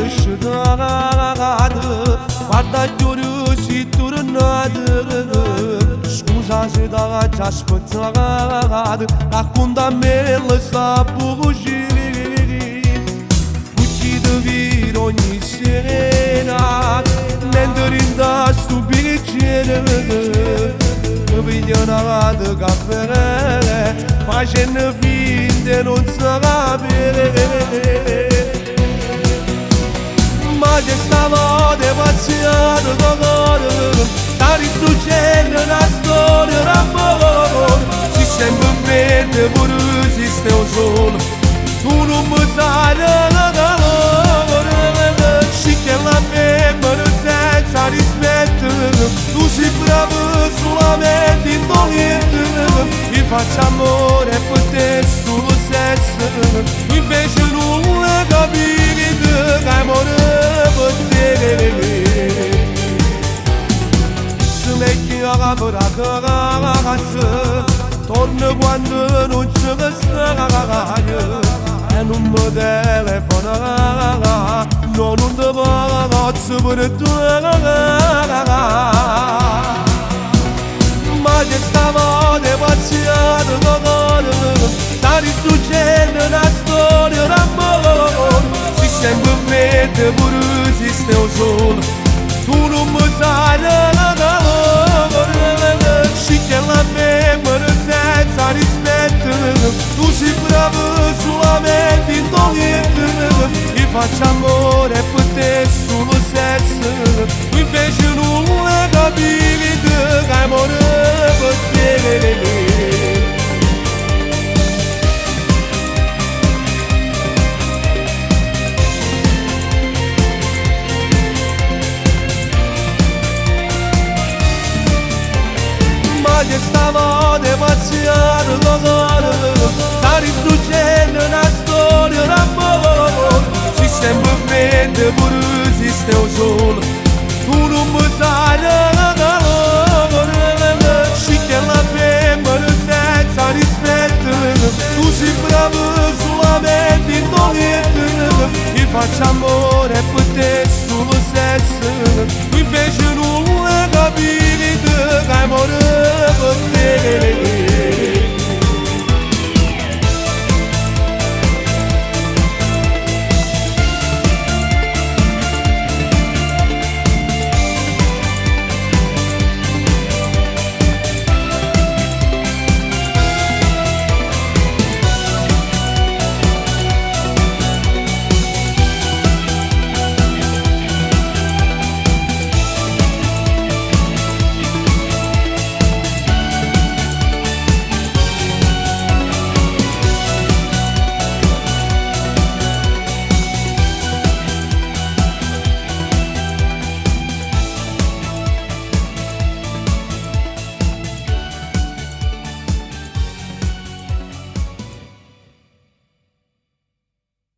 sciudado, guarda gli si tornado. Scusa se da già aspettato, racconta me la sta bugia. Fugi da vita ogni sera, mentre in da stupidicina. Viglianata caffè, facendo finta non sapere. Ma che stanotte pazziato d'amore, sta ristruggendo una storia d'amore. Si sente freddo pure se stai solo, tu non mi sai l'amore. Si che la femmina senza rispetto, tu sei bravo solamente in togliere. Io faccio amore per te solo sesso, tu invece non capisci che amore per te. Se metti a ragazza, torna quando non c'è staio e non mi telefona, no, non ti posso per te. Ma che stanotte pazziato d'amore, sta ristruggendo una storia d'amore. Si sente freddo pure se stai solo, tu non mi sai l'amore. Si che la femmina senza rispetto, tu sei bravo solamente in togliere. Io faccio amore per te solo sesso, tu invece non capisci che amore per te.